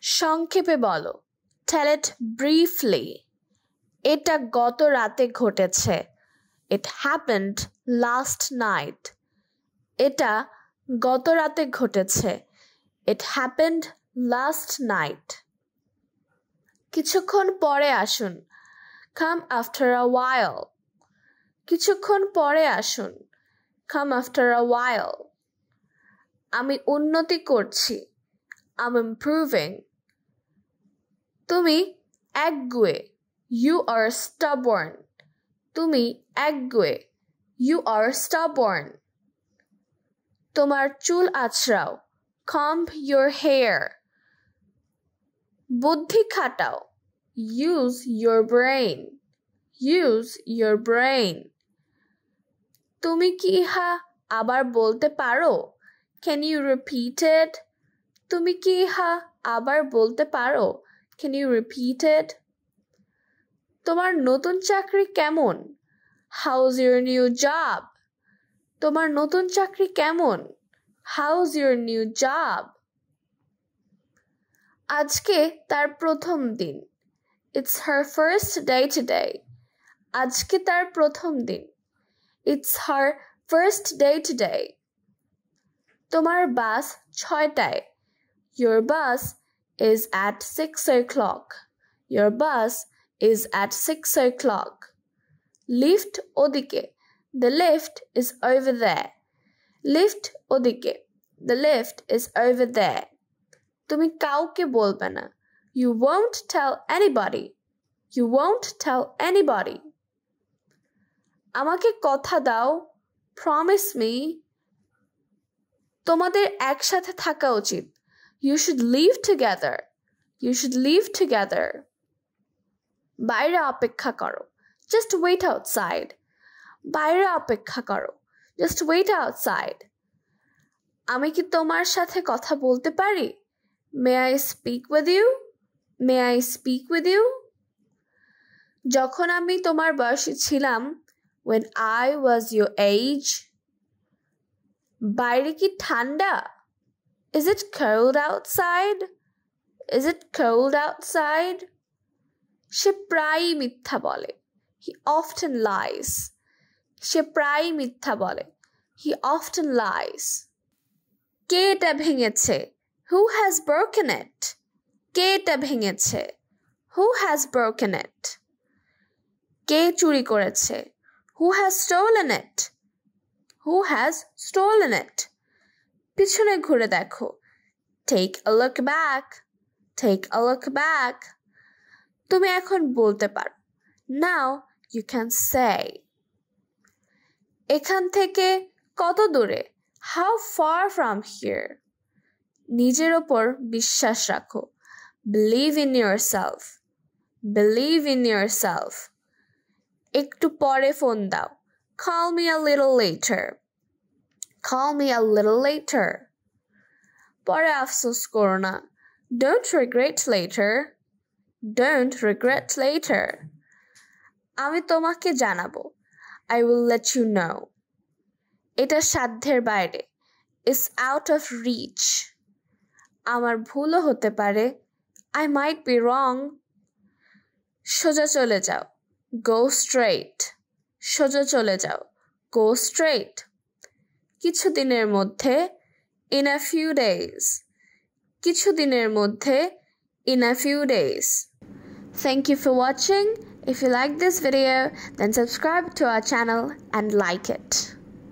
সংক্ষেপে বলো। Tell it briefly. এটা গত রাতে ঘটেছে। It happened last night. এটা গত রাতে ঘটেছে। It happened last night. কিছুক্ষণ পরে আসুন। Come after a while. কিছুক্ষণ পরে আসুন। Come after a while. আমি উন্নতি করছি। I'm improving. তুমি একগুঁয়ে। You are stubborn. তুমি একগুঁয়ে। You are stubborn. তোমার চুল আঁচড়াও। Comb your hair. বুদ্ধি খাটাও। Use your brain. Use your brain. তুমি কি ইহা আবার বলতে পারো? Can you repeat it? তুমি কি ইহা আবার বলতে পারো? Can you repeat it? তোমার নতুন চাকরি কেমন? How's your new job? তোমার নতুন চাকরি কেমন? How's your new job? আজকে তার প্রথম দিন। It's her first day today. আজকে তার প্রথম দিন। It's her first day today. তোমার বাস 6টায়। Your bus is at 6 o'clock. Your bus is at 6 o'clock. Lift ওদিকে. The lift is over there. Lift ওদিকে. The lift is over there. তুমি কাউকে বলবে না। You won't tell anybody. You won't tell anybody. আমাকে কথা দাও। Promise me. তোমাদের একসাথে থাকা উচিত। You should live together. You should live together. বাইরে অপেক্ষা করো। Just wait outside. বাইরে অপেক্ষা করো। Just wait outside. আমি কি তোমার সাথে কথা বলতে পারি? May I speak with you? May I speak with you? যখন আমি তোমার বয়সী ছিলাম, when I was your age. বাইরে কি ঠান্ডা? Is it cold outside? Is it cold outside? সে প্রায়ই মিথ্যা বলে। He often lies. সে প্রায়ই মিথ্যা বলে। He often lies. কে এটা ভেঙেছে? Who has broken it? কে এটা ভেঙেছে? Who has broken it? কে চুরি করেছে? Who has stolen it? Who has stolen it? পিছনে ঘুরে দেখো। Take a look back. Take a look back. তুমি এখন বলতে পারো। Now you can say. এখান থেকে কত দূরে? How far from here? নিজের ওপর বিশ্বাস রাখো। Believe in yourself. Believe in yourself. একটু পরে ফোন দাও। Call me a little later. Call me a little later. পরে আফসোস করো না। Don't regret later. Don't regret later. আমি তোমাকে জানাবো। I will let you know. এটা সাধ্যের বাইরে। It's out of reach. আমার ভুলও হতে পারে। I might be wrong. সোজা চলে যাও। Go straight. সোজা চলে যাও। Go straight. কিছুদিনের মধ্যে। In a few days. কিছুদিনের মধ্যে। In a few days. Thank you for watching. If you like this video, then subscribe to our channel and like it.